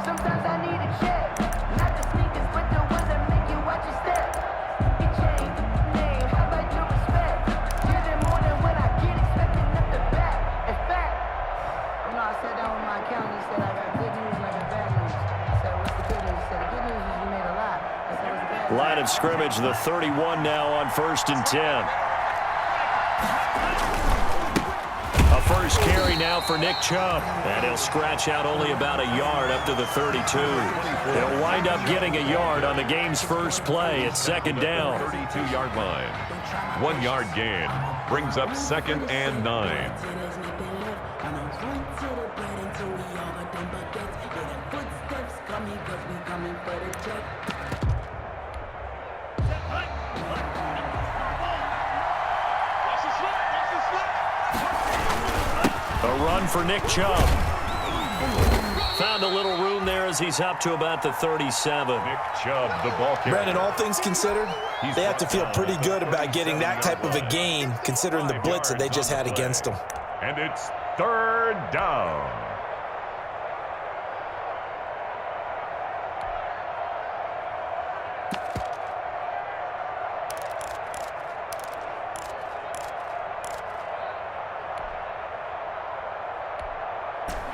Sometimes I need a check. Not the sneakers, but the ones that make you watch your step. Your chain, name, how about your respect? Give them more than what I get, expecting up the back. In fact, you know, I sat down with my accountant, he said, I got good news and I got bad news. I said, what's the good news? He said, the good news is you made a lot. I said, what's the bad news? Line of scrimmage, the 31 now on 1st and 10. A first carry now for Nick Chubb. And he'll scratch out only about a yard up to the 32. He'll wind up getting a yard on the game's first play at 2nd down. 32-yard line. 1 yard gain. Brings up 2nd and 9. A run for Nick Chubb. Found a little room there as he's up to about the 37. Nick Chubb, the ball carrier. Brandon, all things considered, they have to feel pretty good about getting that type of a gain, considering the blitz that they just had against them. And it's 3rd down.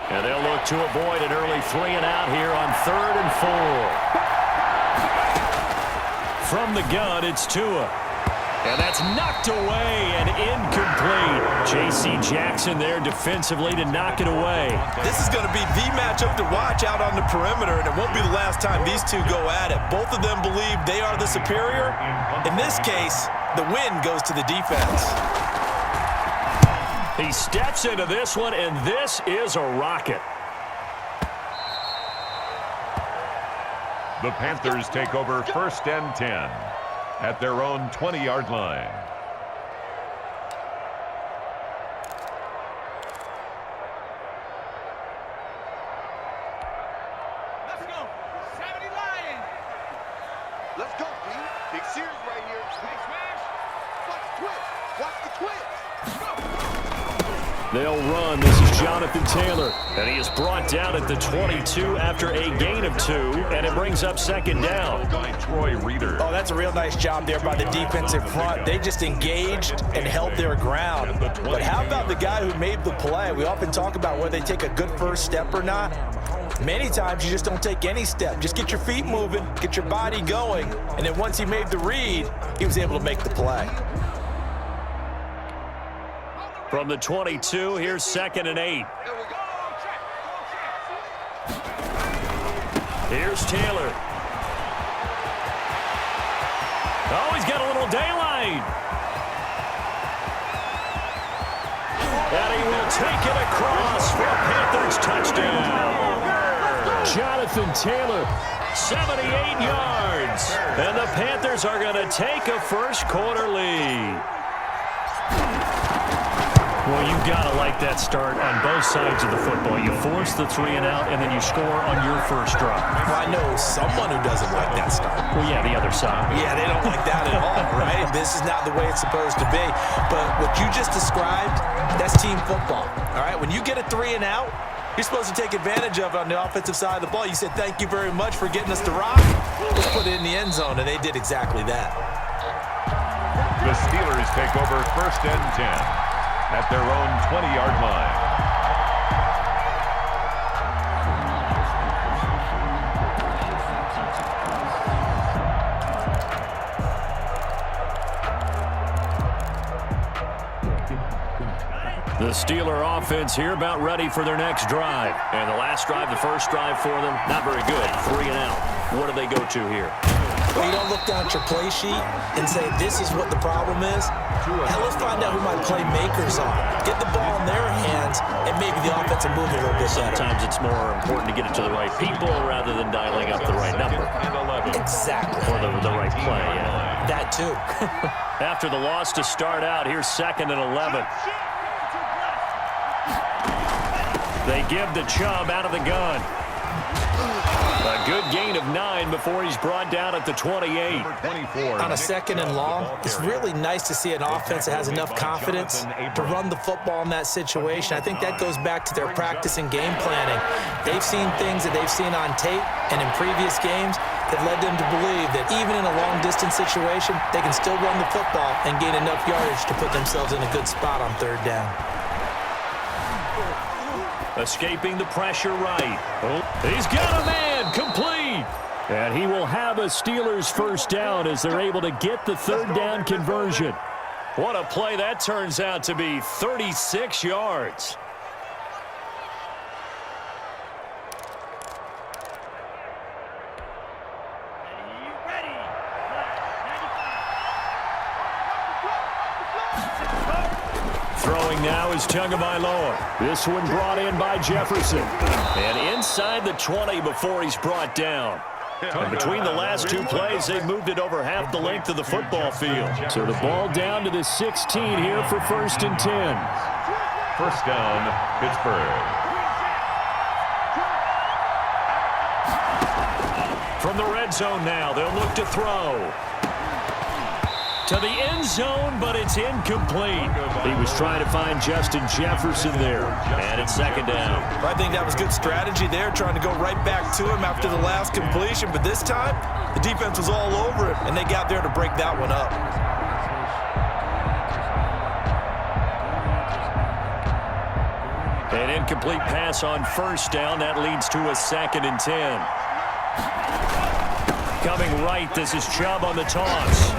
And they'll look to avoid an early 3-and-out here on 3rd and 4. From the gun, it's Tua. And that's knocked away and incomplete. J.C. Jackson there defensively to knock it away. This is going to be the matchup to watch out on the perimeter, and it won't be the last time these two go at it. Both of them believe they are the superior. In this case, the win goes to the defense. He steps into this one, and this is a rocket. The Panthers take over 1st and 10 at their own 20-yard line. Let's go. 70 Lions. Let's go, B. Big series right here. Big smash. Watch the twist. Watch the twist. They'll run. This is Jonathan Taylor. And he is brought down at the 22 after a gain of 2. And it brings up 2nd down. By Troy Reeder. Oh, that's a real nice job there by the defensive front. They just engaged and held their ground. But how about the guy who made the play? We often talk about whether they take a good first step or not. Many times you just don't take any step. Just get your feet moving, get your body going. And then once he made the read, he was able to make the play. From the 22, here's 2nd and 8. Here's Taylor. Oh, he's got a little daylight. And he will take it across for a Panthers touchdown. Jonathan Taylor, 78 yards. And the Panthers are going to take a first-quarter lead. Well, you've got to like that start on both sides of the football. You force the 3-and-out, and then you score on your first drive. Well, I know someone who doesn't like that start. Well, yeah, the other side. Yeah, they don't like that at all, right? This is not the way it's supposed to be. But what you just described, that's team football, all right? When you get a 3-and-out, you're supposed to take advantage of it on the offensive side of the ball. You said, thank you very much for getting us to rock. Let's put it in the end zone, and they did exactly that. The Steelers take over 1st and 10 at their own 20-yard line. The Steeler offense here about ready for their next drive. And the last drive, the first drive for them, not very good. 3-and-out. What do they go to here? Well, you don't look down at your play sheet and say, this is what the problem is. Hell, let's find out who my playmakers are. Get the ball in their hands, and maybe the offense will move a little bit better. Sometimes it's more important to get it to the right people rather than dialing up the right number. Exactly. Or the right play, yeah. That too. After the loss to start out, here's 2nd and 11. They give to Chubb out of the gun. A good gain of 9 before he's brought down at the 28. On a second and long, it's really nice to see an offense that has enough confidence to run the football in that situation. I think that goes back to their practice and game planning. They've seen things that they've seen on tape and in previous games that led them to believe that even in a long-distance situation, they can still run the football and gain enough yardage to put themselves in a good spot on third down. Escaping the pressure right. Oh, he's got a man, complete. And he will have a Steelers first down as they're able to get the third down conversion. What a play that turns out to be, 36 yards. Throwing now is Tagovailoa. This one brought in by Jefferson. And inside the 20 before he's brought down. And between the last two plays, they've moved it over half the length of the football field. So the ball down to the 16 here for 1st and 10. First down, Pittsburgh. From the red zone now, they'll look to throw. To the end zone, but it's incomplete. He was trying to find Justin Jefferson there. And it's 2nd down. I think that was good strategy there, trying to go right back to him after the last completion. But this time, the defense was all over it, and they got there to break that one up. An incomplete pass on 1st down. That leads to a 2nd and 10. Coming right, this is Chubb on the toss.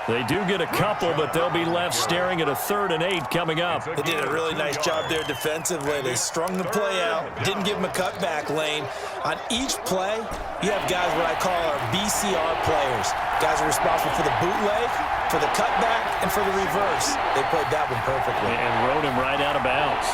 They do get a couple, but they'll be left staring at a 3rd and 8 coming up. They did a really nice job there defensively. They strung the play out, didn't give him a cutback lane. On each play, you have guys what I call our BCR players. Guys are responsible for the bootleg, for the cutback, and for the reverse. They played that one perfectly. And rode him right out of bounds.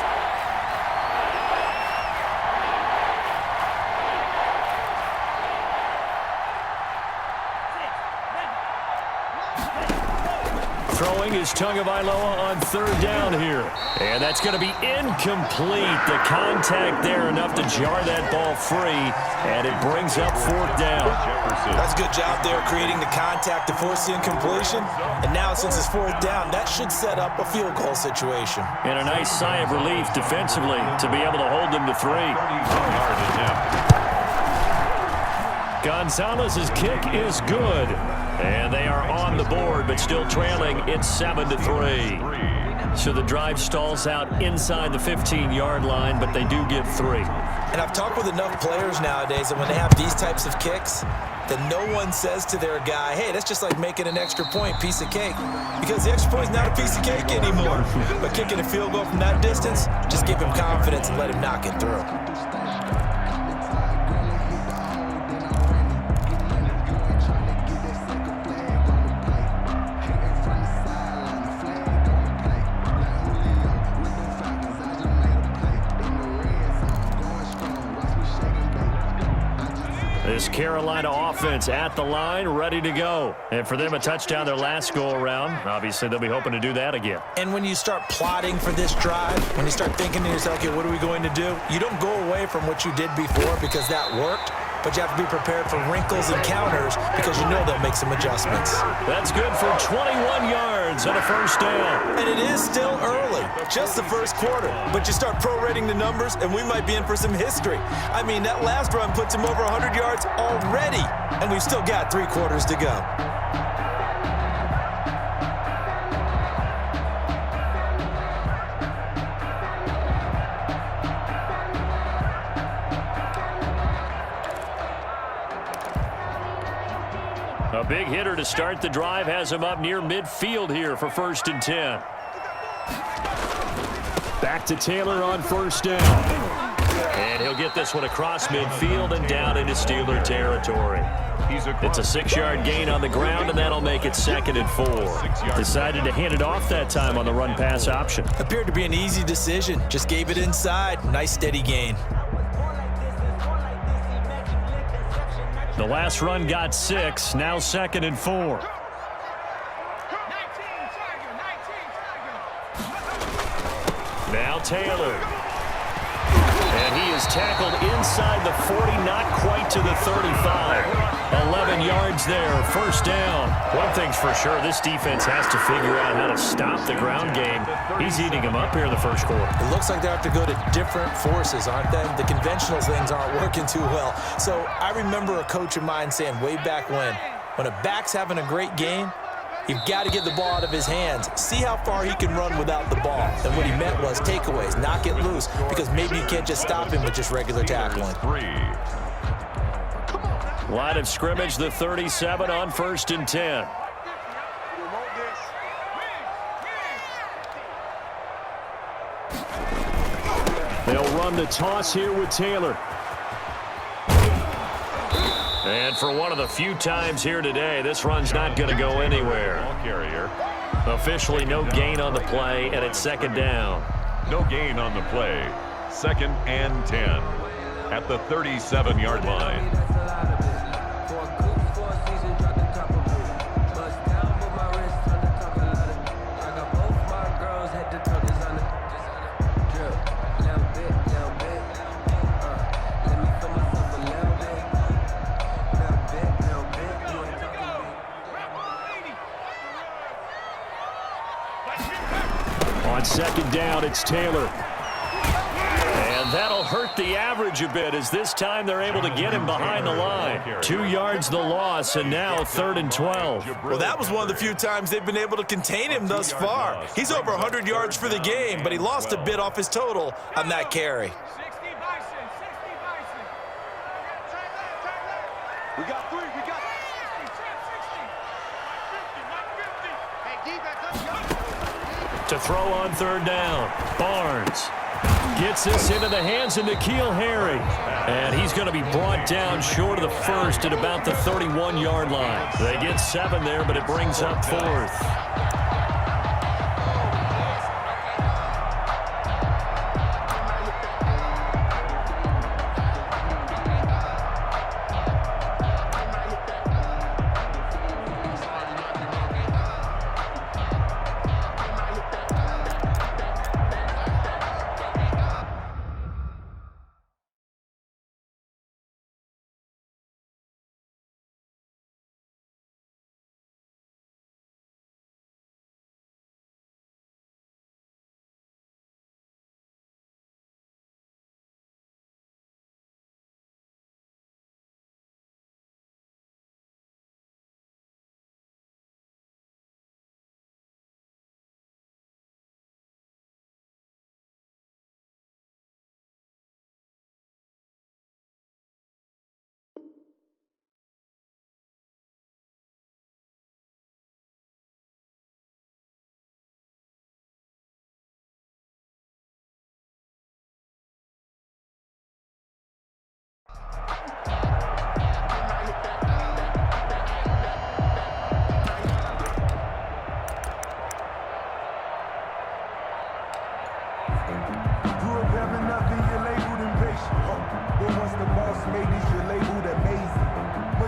Throwing is Tagovailoa on 3rd down here. And that's going to be incomplete. The contact there enough to jar that ball free. And it brings up 4th down. That's a good job there creating the contact to force the incompletion. And now since it's 4th down, that should set up a field goal situation. And a nice sigh of relief defensively to be able to hold them to 3. Gonzalez's kick is good. And they are on the board, but still trailing. It's 7-3. So the drive stalls out inside the 15-yard line, but they do get 3. And I've talked with enough players nowadays that when they have these types of kicks, that no one says to their guy, hey, that's just like making an extra point, piece of cake. Because the extra point is not a piece of cake anymore. But kicking a field goal from that distance, just give him confidence and let him knock it through. This Carolina offense at the line, ready to go. And for them, a touchdown their last go-around. Obviously, they'll be hoping to do that again. And when you start plotting for this drive, when you start thinking to yourself, okay, what are we going to do? You don't go away from what you did before because that worked, but you have to be prepared for wrinkles and counters because you know they'll make some adjustments. That's good for 21 yards and a 1st down. And it is still early, just the 1st quarter. But you start prorating the numbers, and we might be in for some history. I mean, that last run puts him over 100 yards already, and we've still got 3 quarters to go. A big hitter to start the drive has him up near midfield here for 1st and 10. Back to Taylor on 1st down. And he'll get this one across midfield and down into Steeler territory. It's a 6-yard gain on the ground, and that'll make it 2nd and 4. Decided to hand it off that time on the run-pass option. Appeared to be an easy decision. Just gave it inside. Nice steady gain. The last run got 6, now 2nd and 4. Now Taylor. And he is tackled inside the 40, not quite to the 35. 11 yards there, first down. One thing's for sure, this defense has to figure out how to stop the ground game. He's eating them up here in the first quarter. It looks like they have to go to different forces, aren't they? The conventional things aren't working too well. So I remember a coach of mine saying way back when a back's having a great game, you've got to get the ball out of his hands. See how far he can run without the ball. And what he meant was takeaways, knock it loose, because maybe you can't just stop him with just regular tackling. Line of scrimmage, the 37 on 1st and 10. They'll run the toss here with Taylor. And for one of the few times here today, this run's not going to go anywhere. Officially no gain on the play, and it's 2nd down. No gain on the play. 2nd and 10 at the 37-yard line. On 2nd down, it's Taylor. And that'll hurt the average a bit, as this time they're able to get him behind the line. 2 yards the loss, and now 3rd and 12. Well, that was one of the few times they've been able to contain him thus far. He's over 100 yards for the game, but he lost a bit off his total on that carry. We got 3. We got 50. Hey, defense, let's go. To throw on 3rd down, Barnes gets this into the hands of N'Keal Harry. And he's going to be brought down short of the first at about the 31-yard line. They get 7 there, but it brings up 4th.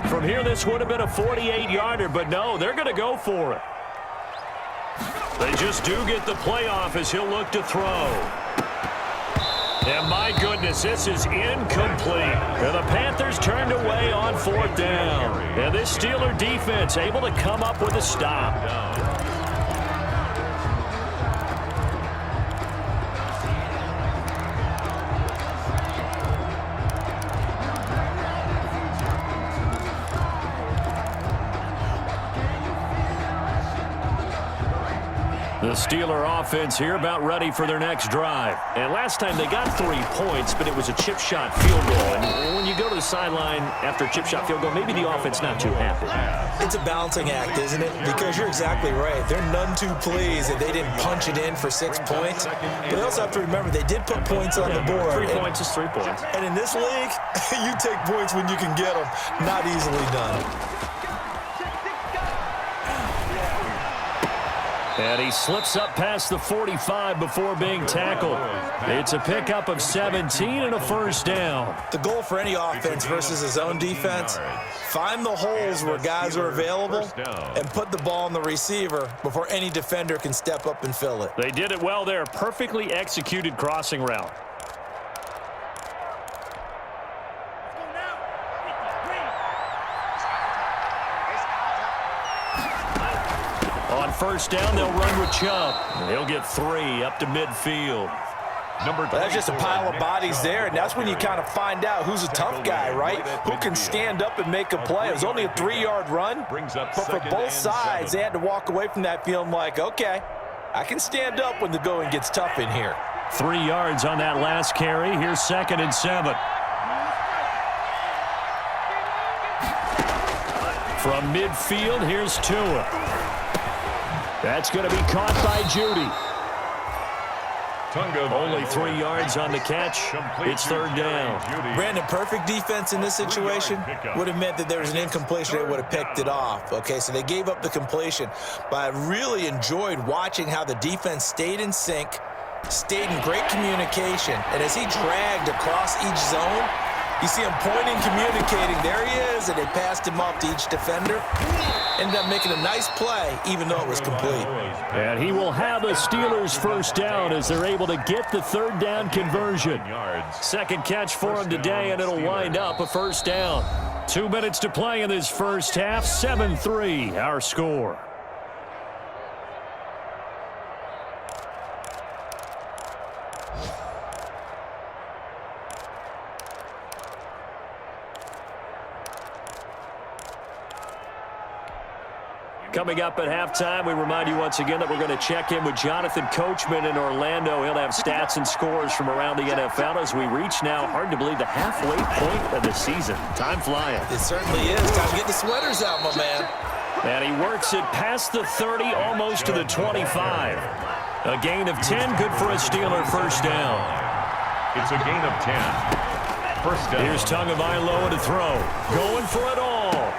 From here, this would have been a 48-yarder, but no, they're going to go for it. They just do get the playoff as he'll look to throw. And my goodness, this is incomplete. And the Panthers turned away on 4th down. And this Steeler defense able to come up with a stop. The Steeler offense here about ready for their next drive. And last time they got 3 points, but it was a chip shot field goal. And when you go to the sideline after a chip shot field goal, maybe the offense not too happy. It's a balancing act, isn't it? Because you're exactly right. They're none too pleased that they didn't punch it in for 6 points. But they also have to remember they did put points on the board. 3 points is 3 points. And in this league, you take points when you can get them. Not easily done. And he slips up past the 45 before being tackled. It's a pickup of 17 and a first down. The goal for any offense versus his own defense, find the holes where guys are available and put the ball on the receiver before any defender can step up and fill it. They did it well there. Perfectly executed crossing route. first down, they'll run with Chubb. They'll get 3 up to midfield. That's just a pile of bodies there, and that's when you kind of find out who's a tough guy, right? Who can stand up and make a play. It was only a 3-yard run, but for both sides, they had to walk away from that feeling like, okay, I can stand up when the going gets tough in here. 3 yards on that last carry. Here's 2nd and 7. From midfield, here's Tua. That's going to be caught by Judy. Only 3 yards on the catch. It's 3rd down. Brandon, perfect defense in this situation would have meant that there was an incompletion that would have picked it off. Okay, so they gave up the completion. But I really enjoyed watching how the defense stayed in sync, stayed in great communication. And as he dragged across each zone, you see him pointing, communicating. There he is, and they passed him off to each defender. Ended up making a nice play, even though it was complete. And he will have a Steelers first down as they're able to get the 3rd down conversion. 2nd catch for him today, and it'll wind up a first down. 2 minutes to play in this first half. 7-3, our score. Coming up at halftime, we remind you once again that we're going to check in with Jonathan Coachman in Orlando. He'll have stats and scores from around the NFL as we reach now, hard to believe, the halfway point of the season. Time flying. It certainly is. Time to get the sweaters out, my man. And he works it past the 30, almost to the 25. A gain of 10, good for a Steeler first down. It's a gain of 10. First down. Here's Tagovailoa to throw. Going for it all.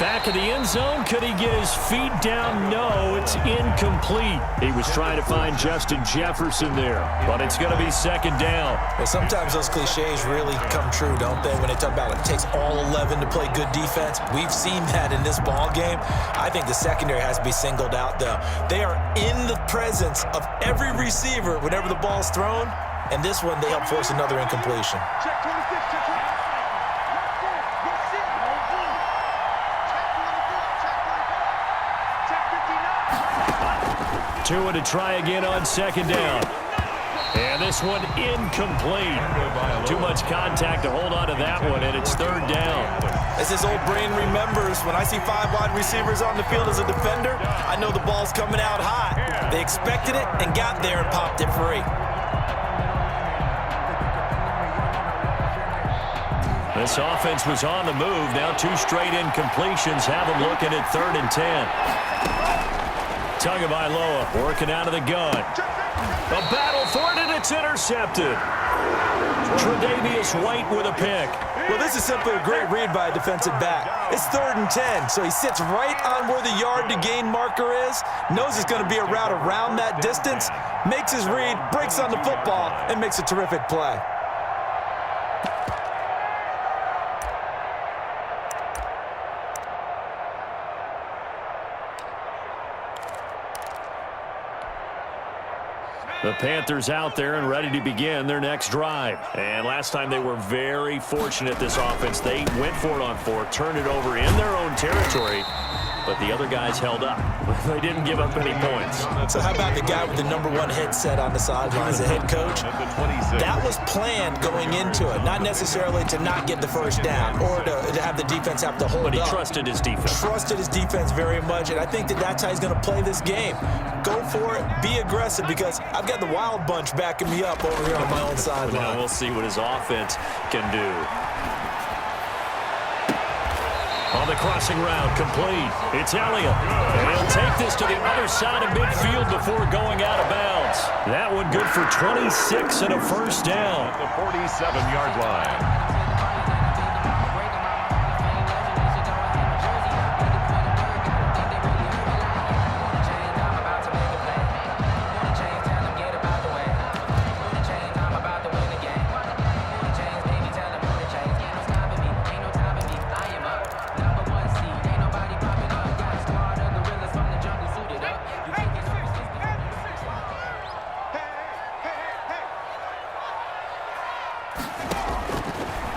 Back of the end zone. Could he get his feet down? No, it's incomplete. He was trying to find Justin Jefferson there, but it's going to be 2nd down. Well, sometimes those cliches really come true, don't they? When they talk about it takes all 11 to play good defense. We've seen that in this ball game. I think the secondary has to be singled out, though. They are in the presence of every receiver whenever the ball's thrown, and this one they help force another incompletion. Check 26, check 26. Tua to try again on 2nd down. And this one incomplete. Too much contact to hold on to that one, and it's 3rd down. As his old brain remembers, when I see 5 wide receivers on the field as a defender, I know the ball's coming out hot. They expected it and got there and popped it free. This offense was on the move. Now 2 straight incompletions have them looking at 3rd and 10. Tagovailoa working out of the gun. A battle for it, and it's intercepted. Tre'Davious White with a pick. Well, this is simply a great read by a defensive back. It's 3rd and 10, so he sits right on where the yard-to-gain marker is, knows it's going to be a route around that distance, makes his read, breaks on the football, and makes a terrific play. The Panthers out there and ready to begin their next drive. And last time they were very fortunate, this offense. They went for it on 4, turned it over in their own territory, but the other guys held up. They didn't give up any points. So how about the guy with the #1 headset on the sidelines, the head coach? That was planned going into it, not necessarily to not get the first down or to have the defense have to hold up. But he trusted his defense. Trusted his defense very much, and I think that that's how he's going to play this game. Go for it, be aggressive, because I've got the wild bunch backing me up over here on my own sideline. Now we'll see what his offense can do. On the crossing route, complete. It's Elliott. And he'll take this to the other side of midfield before going out of bounds. That one good for 26 and a first down. At the 47-yard line.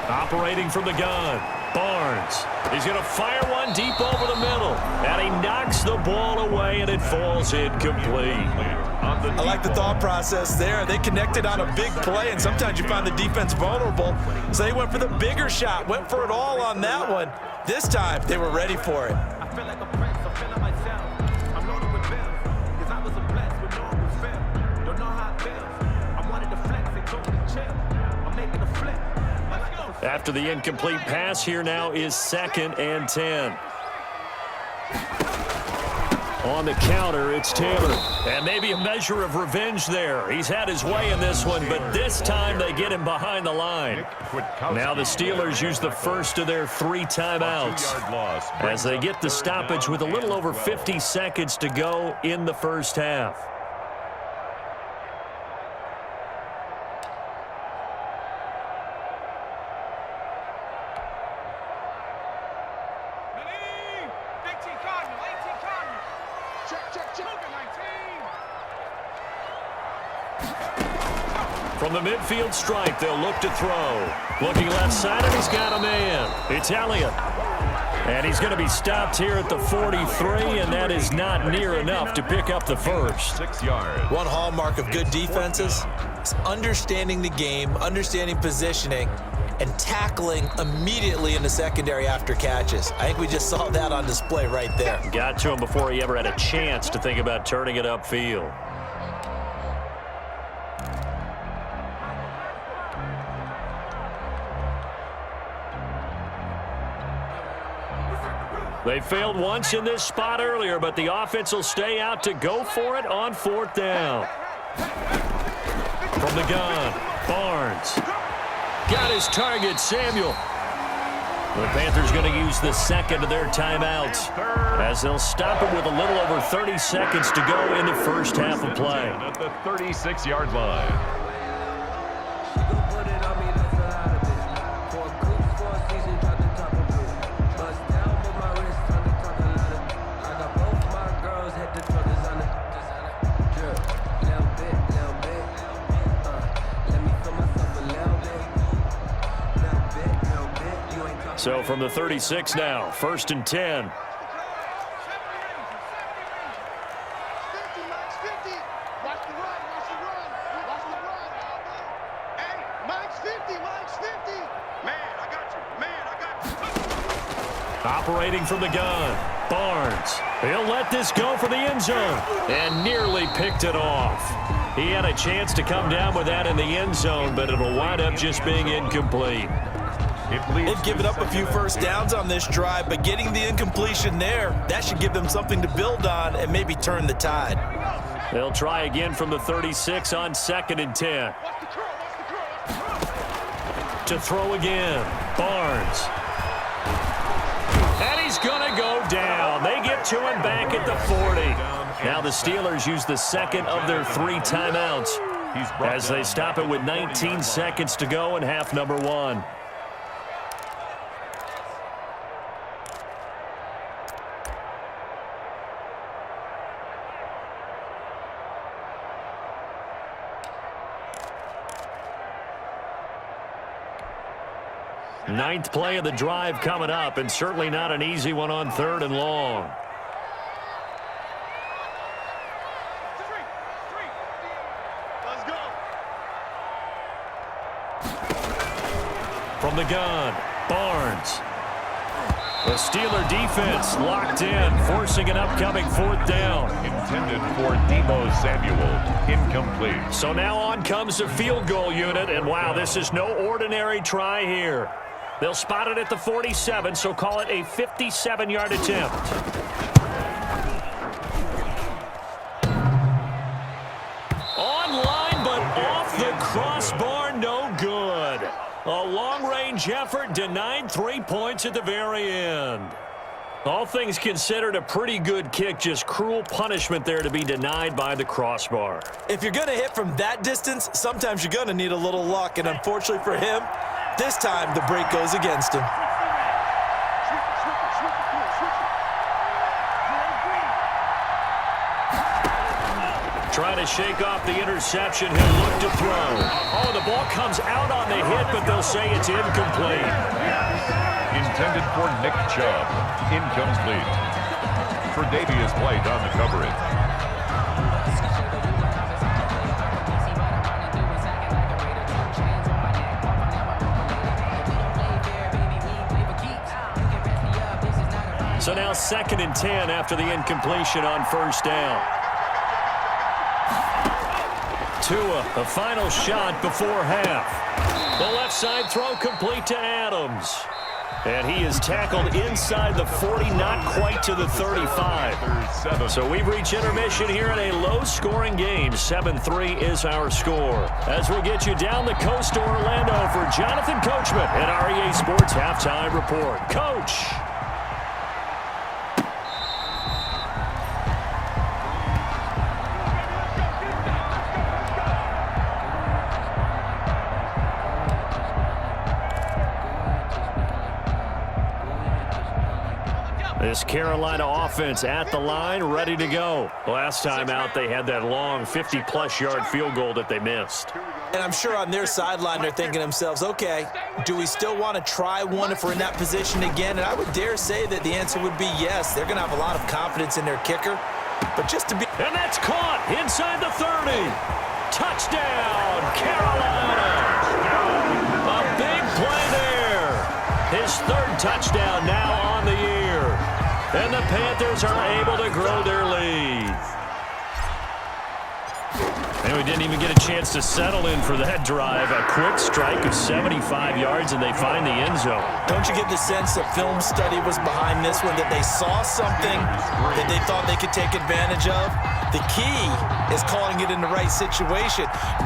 Operating from the gun. Barnes. He's going to fire one deep over the middle. And he knocks the ball away, and it falls incomplete. I like the thought process there. They connected on a big play, and sometimes you find the defense vulnerable. So they went for the bigger shot, went for it all on that one. This time, they were ready for it. I feel like a prince, I'm feeling myself. I'm loaded with bills, cause I was a blessed with no one feel. Don't know how it feels. I wanted to flex and go to chill. I'm making a flip. After the incomplete pass, here now is 2nd and 10. On the counter, it's Taylor. And maybe a measure of revenge there. He's had his way in this one, but this time they get him behind the line. Now the Steelers use the first of their 3 timeouts as they get the stoppage with a little over 50 seconds to go in the first half. From the midfield stripe, they'll look to throw. Looking left side, and he's got a man. It's Elliott. And he's going to be stopped here at the 43, and that is not near enough to pick up the first. 6 yards. One hallmark of good defenses is understanding the game, understanding positioning, and tackling immediately in the secondary after catches. I think we just saw that on display right there. Got to him before he ever had a chance to think about turning it upfield. They failed once in this spot earlier, but the offense will stay out to go for it on 4th down. From the gun, Barnes. Got his target, Samuel. The Panthers going to use the second of their timeouts as they'll stop it with a little over 30 seconds to go in the first half of play. At the 36-yard line. So from the 36 now, 1st and 10. Operating from the gun, Barnes. He'll let this go for the end zone and nearly picked it off. He had a chance to come down with that in the end zone, but it'll wind up just being incomplete. They've given up a few first downs on this drive, but getting the incompletion there, that should give them something to build on and maybe turn the tide. They'll try again from the 36 on 2nd and 10. To throw again, Barnes. And he's going to go down. They get to him back at the 40. Now the Steelers use the second of their 3 timeouts as they stop it with 19 seconds to go in half number 1. Ninth play of the drive coming up, and certainly not an easy one on 3rd and long. Let's go. From the gun, Barnes. The Steeler defense locked in, forcing an upcoming 4th down. Intended for Deebo Samuel. Incomplete. So now on comes the field goal unit, and wow, this is no ordinary try here. They'll spot it at the 47, so call it a 57-yard attempt. Online, but off the crossbar, no good. A long-range effort denied 3 points at the very end. All things considered, a pretty good kick, just cruel punishment there to be denied by the crossbar. If you're going to hit from that distance, sometimes you're going to need a little luck, and unfortunately for him, this time the break goes against him. Trying to shake off the interception, he'll look to throw. Oh, the ball comes out on the hit, but they'll say it's incomplete. Intended for Nick Chubb. Incomplete. Tre'Davious White on the coverage. So now 2nd and 10 after the incompletion on first down. Tua, the final shot before half. The left side throw complete to Adams. And he is tackled inside the 40, not quite to the 35. So we've reached intermission here in a low-scoring game. 7-3 is our score. As we get you down the coast to Orlando for Jonathan Coachman at our EA Sports Halftime Report. Coach! This Carolina offense at the line, ready to go. Last time out, they had that long 50-plus yard field goal that they missed. And I'm sure on their sideline they're thinking to themselves, okay, do we still want to try one if we're in that position again? And I would dare say that the answer would be yes. They're going to have a lot of confidence in their kicker. But just to be... And that's caught inside the 30. Touchdown, Carolina. A big play there. His 3rd touchdown now on the year. And the Panthers are able to grow their lead. And we didn't even get a chance to settle in for that drive. A quick strike of 75 yards, and they find the end zone. Don't you get the sense that film study was behind this one, that they saw something that they thought they could take advantage of? The key is calling it in the right situation,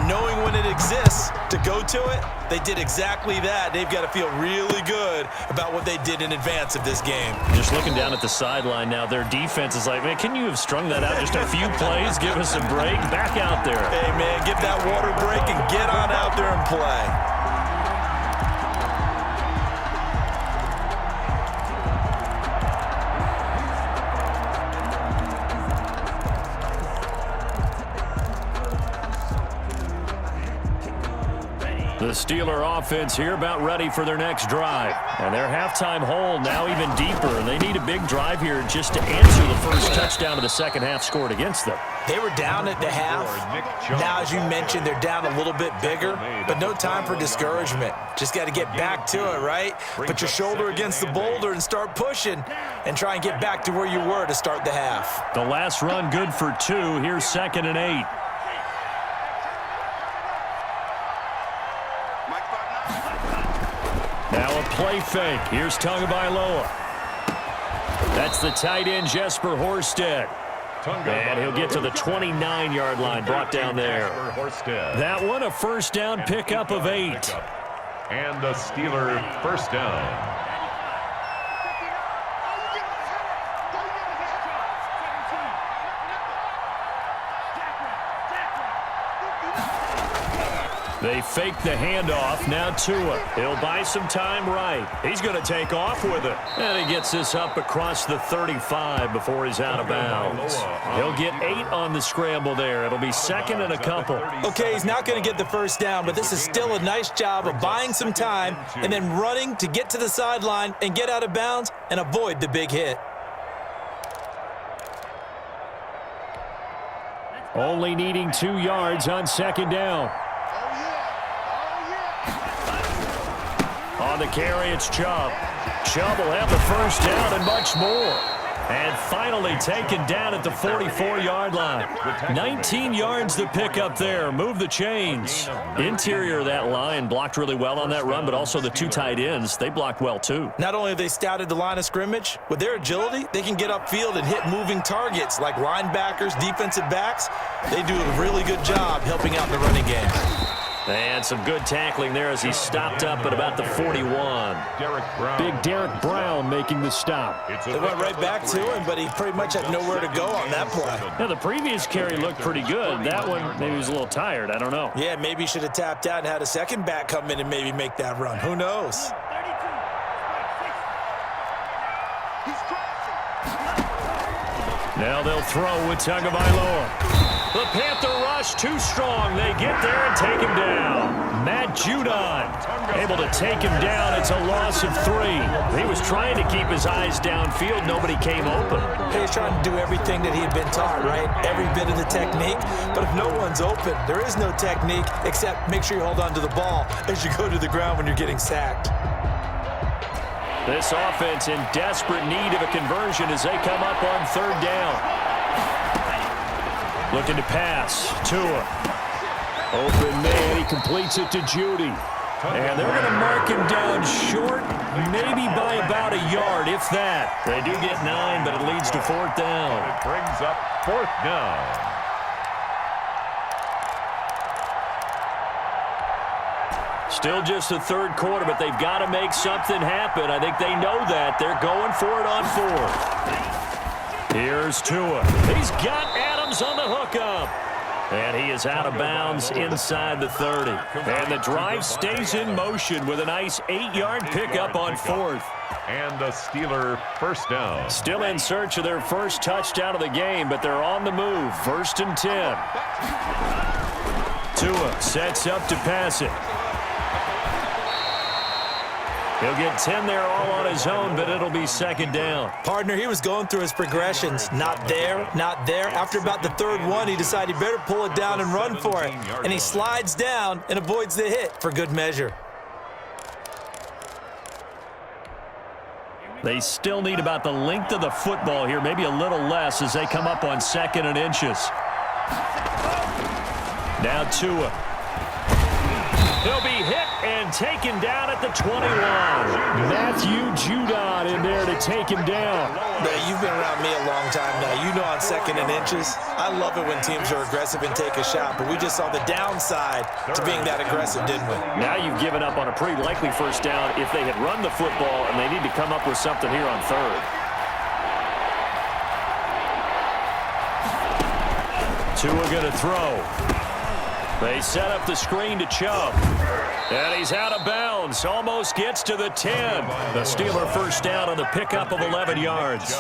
knowing when it exists to go to it. They did exactly that. They've got to feel really good about what they did in advance of this game. Just looking down at the sideline now, their defense is like, man, can you have strung that out just a few plays? Give us a break. Back out there. Hey, man, give that water break and get on out there and play. The Steeler offense here about ready for their next drive. And their halftime hole now even deeper. And they need a big drive here just to answer the first touchdown of the second half scored against them. They were down at the half. Now, as you mentioned, they're down a little bit bigger. But no time for discouragement. Just got to get back to it, right? Put your shoulder against the boulder and start pushing. And try and get back to where you were to start the half. The last run good for 2. Here's 2nd and 8. Now a play fake. Here's Tagovailoa. That's the tight end, Jesper Horsted. And he'll get to the 29-yard line, brought down there. That one, a first down pickup of 8. And a Steeler first down. They fake the handoff. Now Tua. He'll buy some time right. He's going to take off with it. And he gets this up across the 35 before he's out of bounds. He'll get 8 on the scramble there. It'll be 2nd and a couple. Okay, he's not going to get the first down, but this is still a nice job of buying some time and then running to get to the sideline and get out of bounds and avoid the big hit. Only needing 2 yards on 2nd down. On the carry, it's Chubb. Chubb will have the first down and much more. And finally taken down at the 44-yard line. 19 yards to pick up there. Move the chains. Interior of that line blocked really well on that run, but also the 2 tight ends, they blocked well too. Not only have they scouted the line of scrimmage, with their agility, they can get upfield and hit moving targets like linebackers, defensive backs. They do a really good job helping out in the running game. And some good tackling there as he stopped up at about the 41. Big Derek Brown making the stop. They went right back to him, but he pretty much had nowhere to go on that play. Now, the previous carry looked pretty good. That one, maybe he was a little tired. I don't know. Yeah, maybe he should have tapped out and had a second back come in and maybe make that run. Who knows? Now they'll throw with Tagovailoa. The Panther rush too strong. They get there and take him down. Matt Judon able to take him down. It's a loss of 3. He was trying to keep his eyes downfield. Nobody came open. He's trying to do everything that he had been taught, right? Every bit of the technique. But if no one's open, there is no technique except make sure you hold on to the ball as you go to the ground when you're getting sacked. This offense in desperate need of a conversion as they come up on 3rd down. Looking to pass. Tua. Open man. He completes it to Judy. And they're going to mark him down short, maybe by about a yard, if that. They do get 9, but it leads to 4th down. It brings up 4th down. Still just the 3rd quarter, but they've got to make something happen. I think they know that. They're going for it on 4th. Here's Tua. He's got Adams on the hookup. And he is out of bounds inside the 30. And the drive stays in motion with a nice 8-yard pickup on 4th. And the Steeler 1st down. Still in search of their first touchdown of the game, but they're on the move. 1st and 10. Tua sets up to pass it. He'll get 10 there all on his own, but it'll be 2nd down. Partner, he was going through his progressions. Not there, not there. After about the 3rd one, he decided he better pull it down and run for it. And he slides down and avoids the hit for good measure. They still need about the length of the football here, maybe a little less as they come up on 2nd and inches. Now Tua. He'll be hit and taken down at the 21. Matthew Judon in there to take him down. Now, you've been around me a long time now. You know on 2nd and inches, I love it when teams are aggressive and take a shot, but we just saw the downside to being that aggressive, didn't we? Now you've given up on a pretty likely 1st down if they had run the football, and they need to come up with something here on 3rd. Tua going to throw. They set up the screen to Chubb. And he's out of bounds. Almost gets to the 10. The Steeler 1st down on the pickup of 11 yards.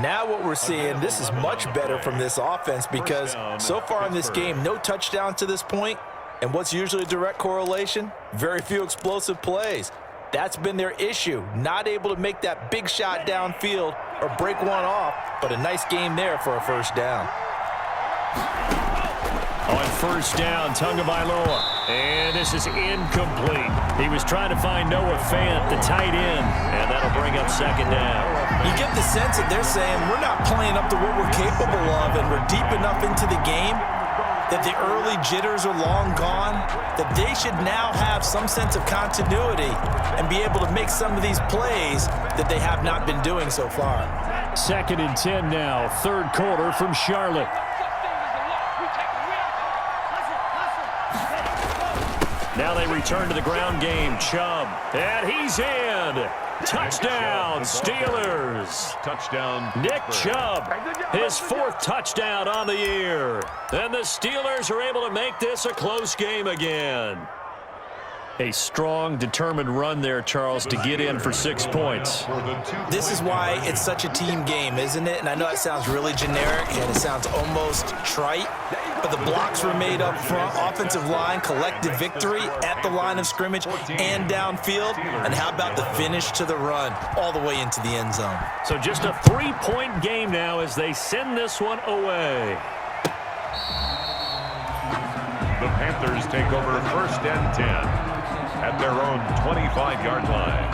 Now what we're seeing, this is much better from this offense because so far in this game, no touchdown to this point. And what's usually a direct correlation? Very few explosive plays. That's been their issue. Not able to make that big shot downfield or break one off, but a nice game there for a 1st down. On 1st down, Tagovailoa. And this is incomplete. He was trying to find Noah Fant, the tight end, and that'll bring up 2nd down. You get the sense that they're saying we're not playing up to what we're capable of, and we're deep enough into the game that the early jitters are long gone, that they should now have some sense of continuity and be able to make some of these plays that they have not been doing so far. 2nd and 10 now, 3rd quarter from Charlotte. Now they return to the ground game. Chubb. And he's in. Touchdown, Steelers. Touchdown. Nick Chubb, his 4th touchdown on the year. And the Steelers are able to make this a close game again. A strong, determined run there, Charles, to get in for 6 points. This is why it's such a team game, isn't it? And I know it sounds really generic and it sounds almost trite, but the blocks were made up front, offensive line, collective victory at the line of scrimmage and downfield. And how about the finish to the run all the way into the end zone? So just a 3-point game now as they send this one away. The Panthers take over 1st and 10. At their own 25-yard line.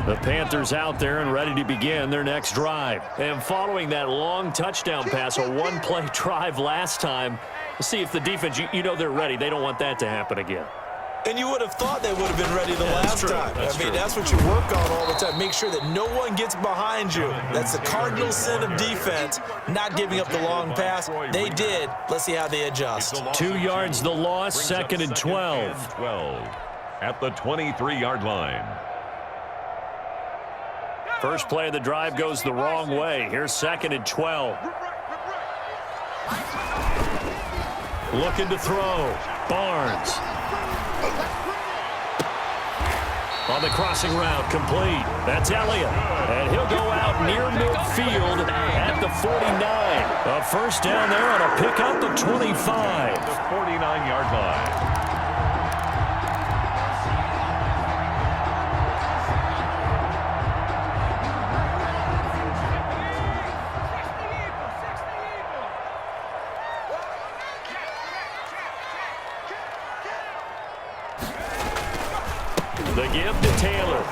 The Panthers out there and ready to begin their next drive. And following that long touchdown pass, a one-play drive last time, see if the defense, you know they're ready. They don't want that to happen again. And you would have thought they would have been ready the last time. I mean, that's what you work on all the time. Make sure that no one gets behind you. That's the cardinal sin of defense, not giving up the long pass. They did. Let's see how they adjust. 2 yards the loss, 2nd and 12. 12 at the 23-yard line. First play of the drive goes the wrong way. Here's 2nd and 12. Looking to throw. Barnes. On the crossing route, complete. That's Elliott. And he'll go out near midfield at the 49. A first down there on a pickup of 25. The 49-yard line. The give to Taylor.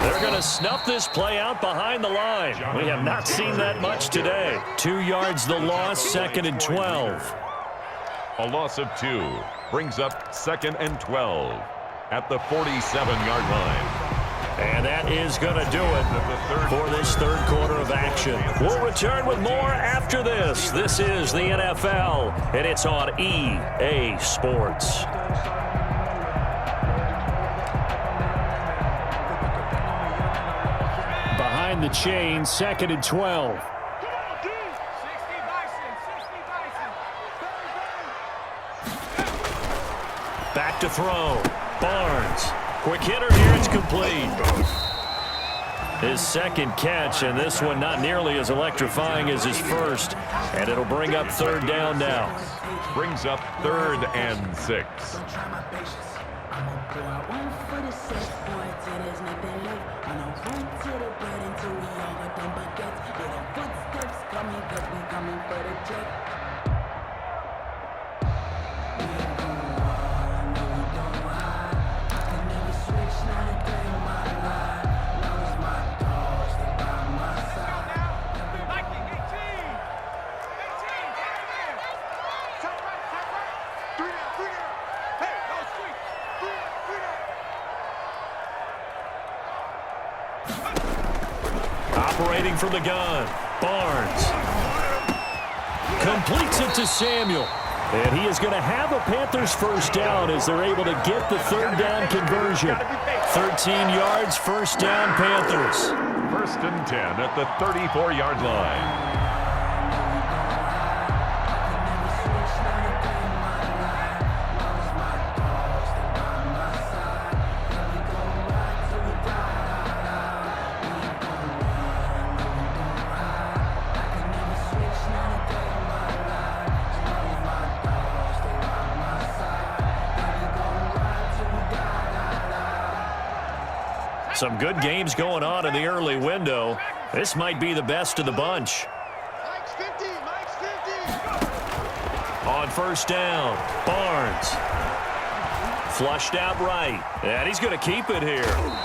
They're going to snuff this play out behind the line. We have not seen that much today. 2 yards the loss, 2nd and 12. A loss of 2 brings up 2nd and 12 at the 47-yard line. And that is going to do it for this third quarter of action. We'll return with more after this. This is the NFL, and it's on EA Sports. Behind the chain, 2nd and 12. Back to throw. Barnes. Quick hitter here. It's complete. His second catch, and this one not nearly as electrifying as his first. And it'll bring up 3rd down now. Brings up 3rd and 6. Operating from the gun, Barnes completes it to Samuel. And he is going to have a Panthers first down as they're able to get the 3rd down conversion. 13 yards, first down, Panthers. 1st and 10 at the 34-yard line. Some good games going on in the early window. This might be the best of the bunch. Mike's 50, Mike's 50. On first down, Barnes. Flushed out right. And he's going to keep it here.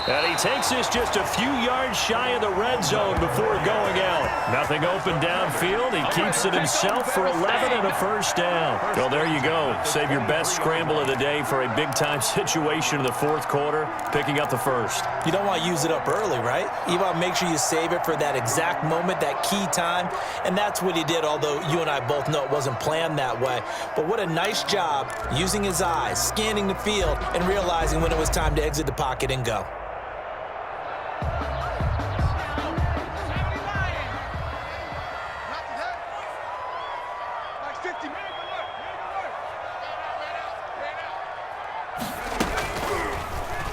And he takes this just a few yards shy of the red zone before going out. Nothing open downfield. He keeps it himself for 11 and a first down. Well, there you go. Save your best scramble of the day for a big-time situation in the 4th quarter, picking up the first. You don't want to use it up early, right? You want to make sure you save it for that exact moment, that key time. And that's what he did, although you and I both know it wasn't planned that way. But what a nice job using his eyes, scanning the field, and realizing when it was time to exit the pocket and go.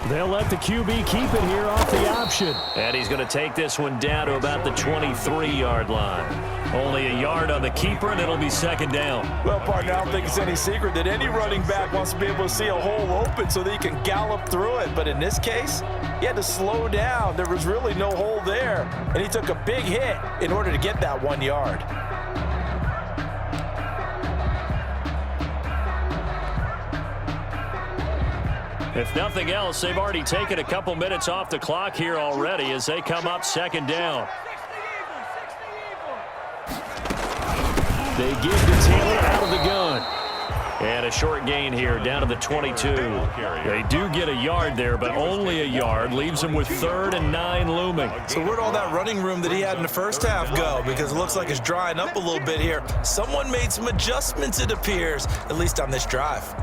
They'll let the QB keep it here off the option. And he's going to take this one down to about the 23-yard line. Only a yard on the keeper, and it'll be 2nd down. Well, partner, I don't think it's any secret that any running back wants to be able to see a hole open so that he can gallop through it. But in this case, he had to slow down. There was really no hole there, and he took a big hit in order to get that 1 yard. If nothing else, they've already taken a couple minutes off the clock here already as they come up 2nd down. They give to Taylor out of the gun. And a short gain here down to the 22. They do get a yard there, but only a yard. Leaves them with 3rd and 9 looming. So where'd all that running room that he had in the first half go? Because it looks like it's drying up a little bit here. Someone made some adjustments, it appears, at least on this drive.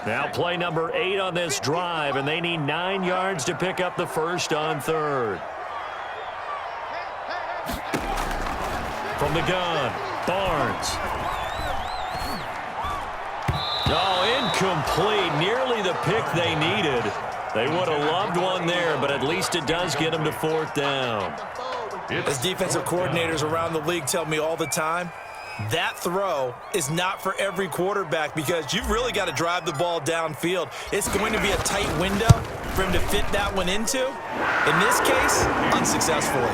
Now play number 8 on this drive, and they need 9 yards to pick up the first on third. From the gun, Barnes. Oh, incomplete. Nearly the pick they needed. They would have loved one there, but at least it does get them to fourth down. As defensive coordinators around the league tell me all the time, that throw is not for every quarterback because you've really got to drive the ball downfield. It's going to be a tight window for him to fit that one into. In this case, unsuccessfully.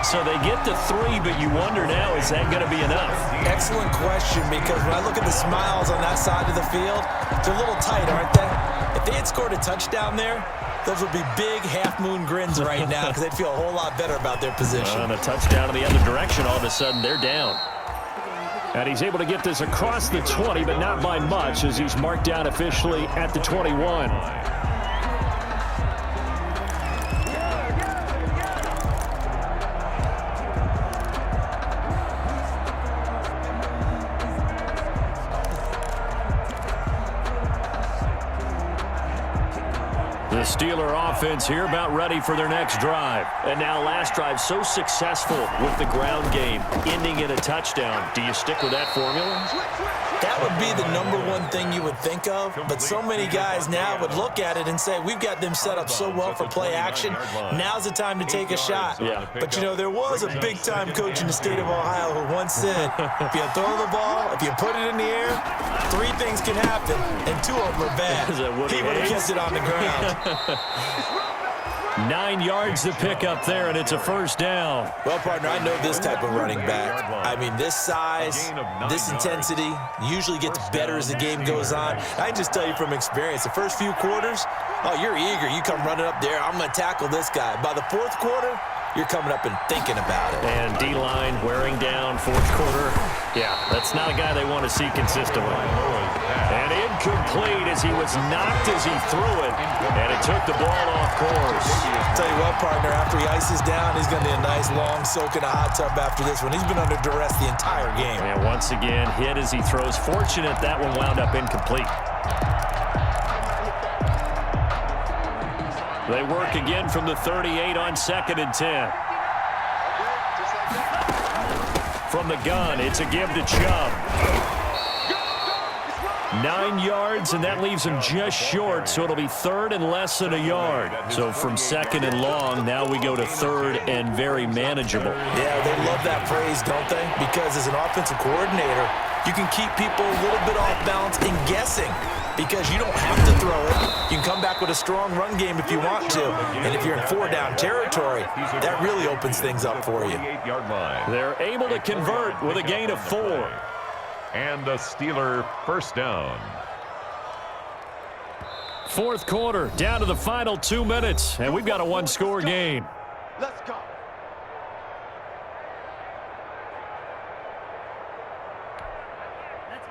So they get to 3, but you wonder now, is that going to be enough? Excellent question, because when I look at the smiles on that side of the field, they're a little tight, aren't they? If they had scored a touchdown there, those would be big half-moon grins right now because they'd feel a whole lot better about their position. On a touchdown in the other direction, all of a sudden they're down. And he's able to get this across the 20, but not by much, as he's marked down officially at the 21. The Steeler offense here about ready for their next drive. And now last drive so successful with the ground game, ending in a touchdown. Do you stick with that formula? That would be the #1 thing you would think of, but so many guys now would look at it and say, we've got them set up so well for play action. Now's the time to take a shot. Yeah. But, you know, there was a big-time coach in the state of Ohio who once said, if you throw the ball, if you put it in the air, 3 things can happen, and 2 of them are bad. He would have kept it on the ground. 9 yards to pick up there, and it's a first down. Well, partner, I know this type of running back. I mean, this size, this intensity usually gets better as the game goes on. I can just tell you from experience, the first few quarters, oh, you're eager. You come running up there, I'm going to tackle this guy. By the 4th quarter, you're coming up and thinking about it. And D-line wearing down 4th quarter. Yeah, that's not a guy they want to see consistently. And incomplete as he was knocked as he threw it, and it took the ball off course. Tell you what, partner, after he ices down, he's going to need a nice long soak in a hot tub after this one. He's been under duress the entire game. And once again, hit as he throws. Fortunate that one wound up incomplete. They work again from the 38 on 2nd and 10. From the gun, it's a give to Chubb. 9 yards, and that leaves him just short, so it'll be 3rd and less than a yard. So from 2nd and long, now we go to 3rd and very manageable. Yeah, they love that phrase, don't they? Because as an offensive coordinator, you can keep people a little bit off balance and guessing because you don't have to throw it. You can come back with a strong run game if you want to. And if you're in 4-down territory, that really opens things up for you. They're able to convert with a gain of 4. And a Steeler first down. 4th quarter, down to the final 2 minutes, and we've got a 1-score game. Let's go.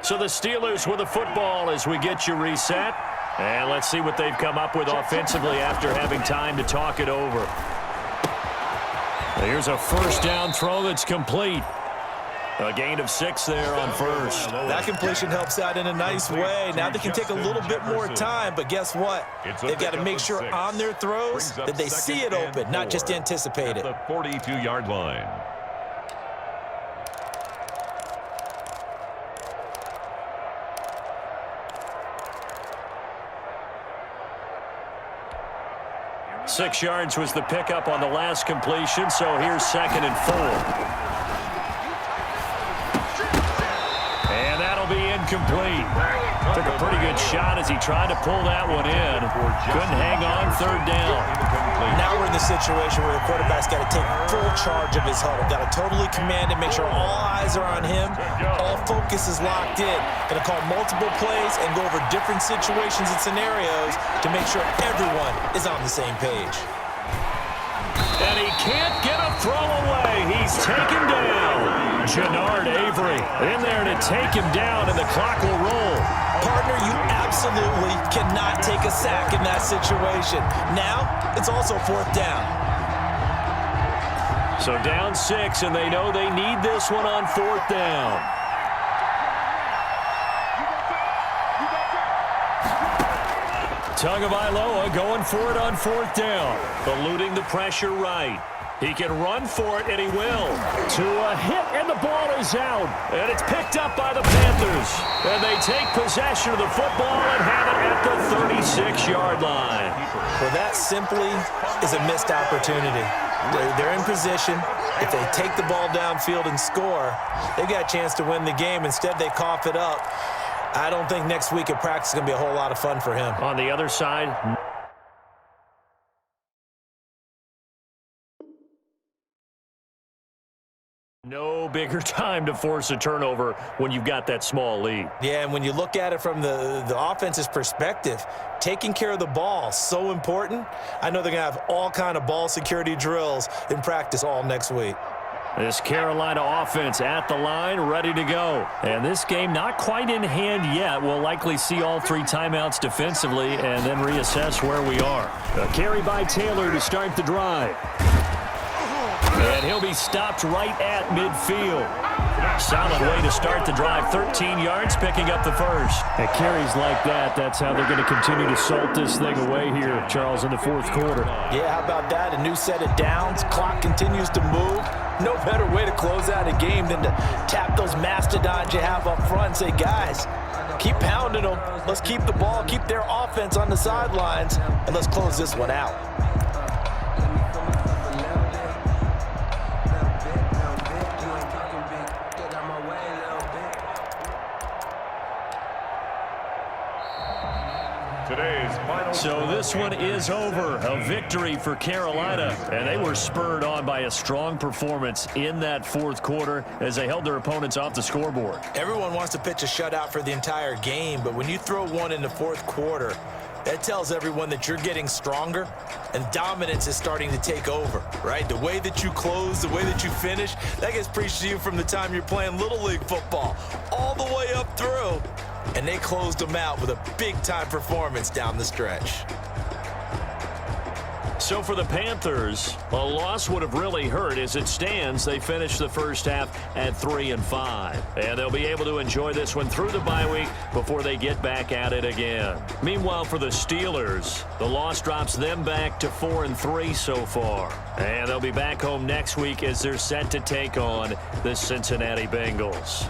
So the Steelers with the football as we get you reset. And let's see what they've come up with offensively after having time to talk it over. Here's a first down throw that's complete. A gain of 6 there on first. That completion helps out in a nice way. Now they can take a little bit more time, but guess what? They've got to make sure on their throws that they see it open, not just anticipate it. The 42-yard line. Six yards was the pickup on the last completion, so here's 2nd and 4. And that'll be incomplete. Took a pretty good shot as he tried to pull that one in. Couldn't hang on 3rd down. Now we're in the situation where the quarterback's got to take full charge of his huddle. Got to totally command it, make sure all eyes are on him. All focus is locked in. Going to call multiple plays and go over different situations and scenarios to make sure everyone is on the same page. And he can't get a throw away. He's taken down. Jannard Avery in there to take him down, and the clock will roll. Partner, you absolutely cannot take a sack in that situation. Now, it's also 4th down. So down 6, and they know they need this one on 4th down. Tagovailoa going for it on 4th down. Eluding the pressure right. He can run for it, and he will. To a hit, and the ball is out. And it's picked up by the Panthers. And they take possession of the football and have it at the 36-yard line. Well, that simply is a missed opportunity. They're in position. If they take the ball downfield and score, they've got a chance to win the game. Instead, they cough it up. I don't think next week at practice is going to be a whole lot of fun for him. On the other side, no bigger time to force a turnover when you've got that small lead. Yeah, and when you look at it from the offense's perspective, taking care of the ball, so important. I know they're going to have all kind of ball security drills in practice all next week. This Carolina offense at the line, ready to go. And this game not quite in hand yet. We'll likely see all 3 timeouts defensively and then reassess where we are. A carry by Taylor to start the drive. And he'll be stopped right at midfield. Solid way to start the drive. 13 yards, picking up the first. At carries like that, that's how they're going to continue to salt this thing away here, Charles, in the 4th quarter. Yeah, how about that? A new set of downs. Clock continues to move. No better way to close out a game than to tap those mastodons you have up front and say, guys, keep pounding them. Let's keep the ball, keep their offense on the sidelines, and let's close this one out. So this one is over. A victory for Carolina, and they were spurred on by a strong performance in that 4th quarter as they held their opponents off the scoreboard. Everyone wants to pitch a shutout for the entire game, but when you throw one in the 4th quarter, that tells everyone that you're getting stronger and dominance is starting to take over, right? The way that you close, the way that you finish, that gets preached to you from the time you're playing Little League football all the way up through. And they closed them out with a big-time performance down the stretch. So for the Panthers, a loss would have really hurt. As it stands, they finished the first half at 3-5. And they'll be able to enjoy this one through the bye week before they get back at it again. Meanwhile, for the Steelers, the loss drops them back to 4-3 so far. And they'll be back home next week as they're set to take on the Cincinnati Bengals.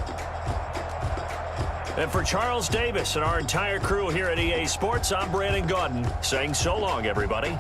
And for Charles Davis and our entire crew here at EA Sports, I'm Brandon Gaudin saying so long, everybody.